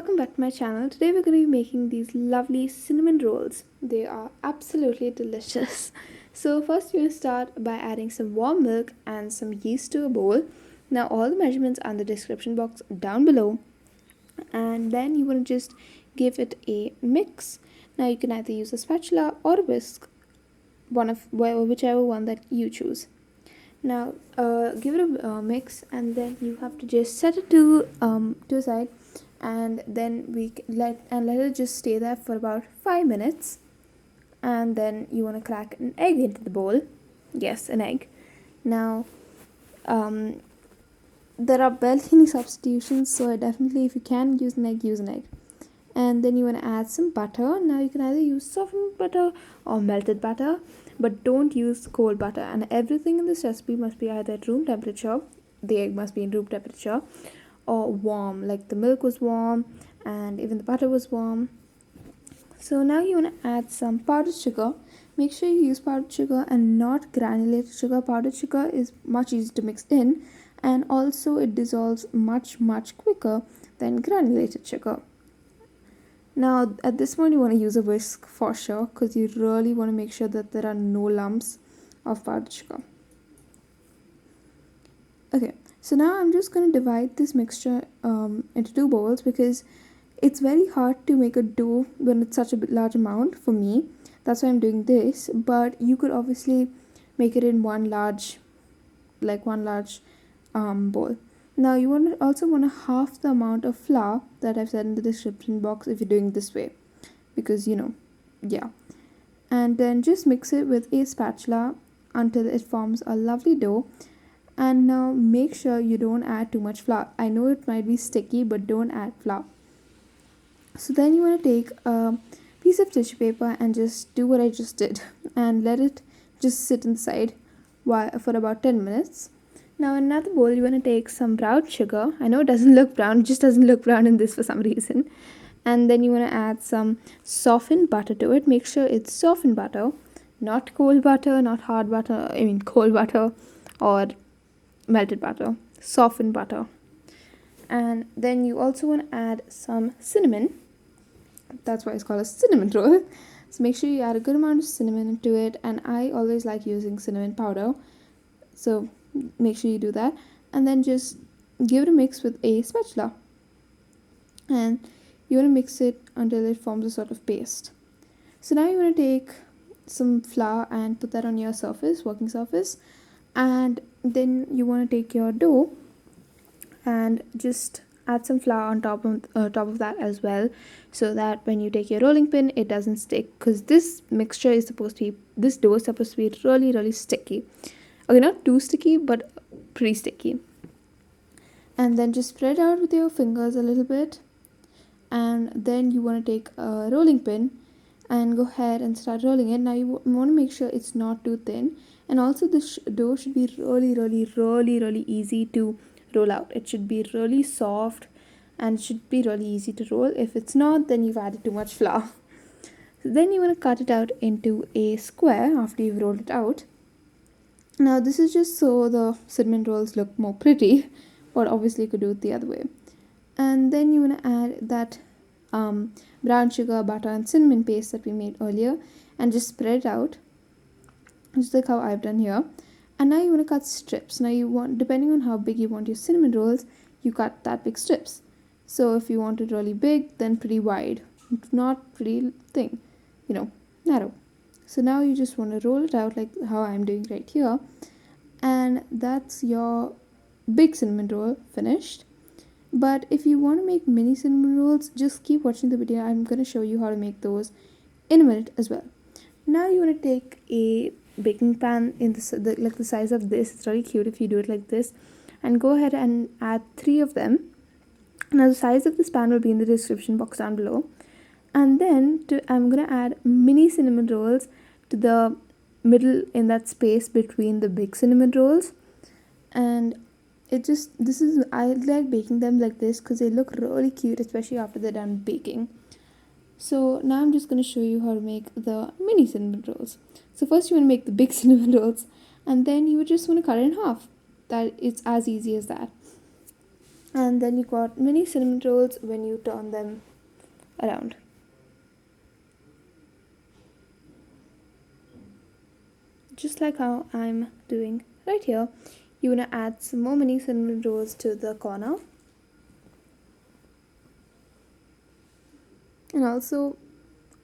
welcome back to my channel. Today we're going to be making these lovely cinnamon rolls. They are absolutely delicious. So first we're going to start by adding some warm milk and some yeast to a bowl. Now all the measurements are in the description box down below. And then you want to just give it a mix. Now you can either use a spatula or a whisk, whichever one that you choose. Now give it a mix, and then you have to just set it to a side, and then let it just stay there for about 5 minutes. And then you want to crack an egg into the bowl. Yes, an egg. Now there are barely any substitutions, so definitely if you can use an egg, use an egg. And then you want to add some butter. Now you can either use softened butter or melted butter, but don't use cold butter. And everything in this recipe must be either at room temperature, the egg must be in room temperature, or warm, like the milk was warm and even the butter was warm. So now you want to add some powdered sugar. Make sure you use powdered sugar and not granulated sugar. Powdered sugar is much easier to mix in, and also it dissolves much quicker than granulated sugar. Now at this point you want to use a whisk for sure, because you really want to make sure that there are no lumps of powdered sugar. Okay, so now I'm just going to divide this mixture into two bowls, because it's very hard to make a dough when it's such a large amount for me. That's why I'm doing this, but you could obviously make it in one large bowl. Now you also want to half the amount of flour that I've said in the description box if you're doing this way, because yeah. And then just mix it with a spatula until it forms a lovely dough. And now make sure you don't add too much flour. I know it might be sticky, but don't add flour. So then you want to take a piece of tissue paper and just do what I just did and let it just sit inside for about 10 minutes. Now in another bowl you want to take some brown sugar. I know it doesn't look brown, it just doesn't look brown in this for some reason. And then you want to add some softened butter to it. Make sure it's softened butter, not cold butter, not hard butter, cold butter or melted butter, softened butter. And then you also want to add some cinnamon. That's why it's called a cinnamon roll. So make sure you add a good amount of cinnamon into it, and I always like using cinnamon powder, so make sure you do that. And then just give it a mix with a spatula, and you want to mix it until it forms a sort of paste. So now you want to take some flour and put that on your working surface, and then you want to take your dough and just add some flour on top of that as well, so that when you take your rolling pin it doesn't stick, because this dough is supposed to be really sticky. Okay, not too sticky, but pretty sticky. And then just spread out with your fingers a little bit, and then you want to take a rolling pin and go ahead and start rolling it. Now you want to make sure it's not too thin, and also the dough should be really easy to roll out. It should be really soft and it should be really easy to roll. If it's not, then you've added too much flour. So then you want to cut it out into a square after you've rolled it out. Now this is just so the cinnamon rolls look more pretty, but obviously you could do it the other way. And then you want to add that brown sugar, butter and cinnamon paste that we made earlier, and just spread it out, just like how I've done here. And now you want to cut strips. Now depending on how big you want your cinnamon rolls, you cut that big strips. So if you want it really big, then pretty wide, not pretty thin, narrow. So now you just want to roll it out like how I'm doing right here, and that's your big cinnamon roll finished. But if you want to make mini cinnamon rolls, just keep watching the video. I'm going to show you how to make those in a minute as well. Now you want to take a baking pan in the size of this. It's really cute if you do it like this, and go ahead and add 3 of them. Now the size of this pan will be in the description box down below. And then I'm going to add mini cinnamon rolls to the middle, in that space between the big cinnamon rolls. And I like baking them like this because they look really cute, especially after they're done baking. So now I'm just going to show you how to make the mini cinnamon rolls. So first you want to make the big cinnamon rolls, and then you would just want to cut it in half. That it's as easy as that. And then you got mini cinnamon rolls when you turn them around. Just like how I'm doing right here. You want to add some more mini cinnamon rolls to the corner. And also,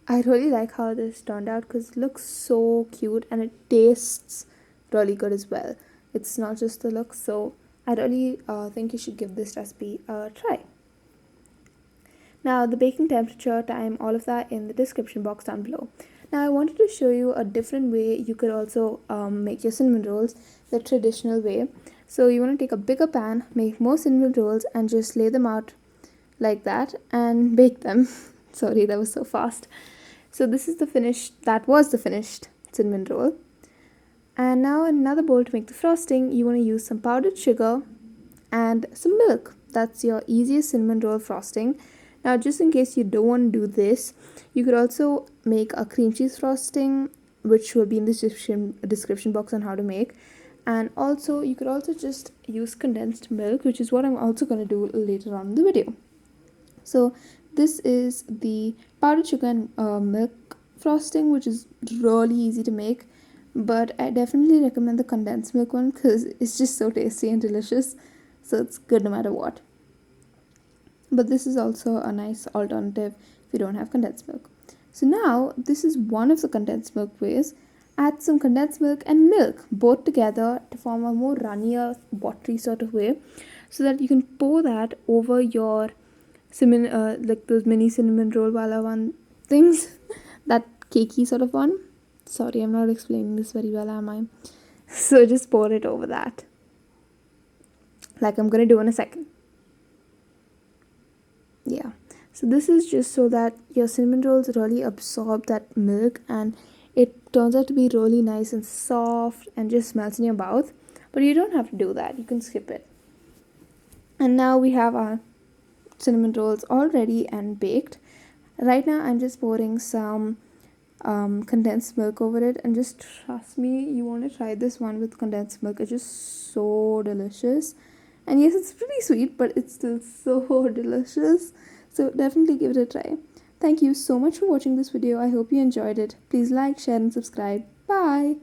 I really like how this turned out because it looks so cute and it tastes really good as well. It's not just the look, so I really think you should give this recipe a try. Now, the baking temperature, time, all of that in the description box down below. Now, I wanted to show you a different way you could also make your cinnamon rolls the traditional way. So, you want to take a bigger pan, make more cinnamon rolls, and just lay them out like that and bake them. Sorry, that was so fast. So, that was the finished cinnamon roll. And now, in another bowl to make the frosting, you want to use some powdered sugar and some milk. That's your easiest cinnamon roll frosting. Now, just in case you don't want to do this, you could also make a cream cheese frosting, which will be in the description box on how to make. And also, you could also just use condensed milk, which is what I'm also going to do later on in the video. So, this is the powdered sugar and milk frosting, which is really easy to make. But I definitely recommend the condensed milk one because it's just so tasty and delicious. So, it's good no matter what. But this is also a nice alternative if you don't have condensed milk. So now this is one of the condensed milk ways. Add some condensed milk and milk both together to form a more runnier, watery sort of way, so that you can pour that over your cinnamon, like those mini cinnamon roll wala one things, that cakey sort of one. Sorry, I'm not explaining this very well, am I? So just pour it over that, like I'm gonna do in a second. Yeah, so this is just so that your cinnamon rolls really absorb that milk and it turns out to be really nice and soft and just melts in your mouth. But you don't have to do that, you can skip it. And now we have our cinnamon rolls all ready and baked. Right now I'm just pouring some condensed milk over it, and just trust me, you want to try this one with condensed milk. It's just so delicious. And yes, it's pretty sweet, but it's still so delicious. So definitely give it a try. Thank you so much for watching this video. I hope you enjoyed it. Please like, share, and subscribe. Bye.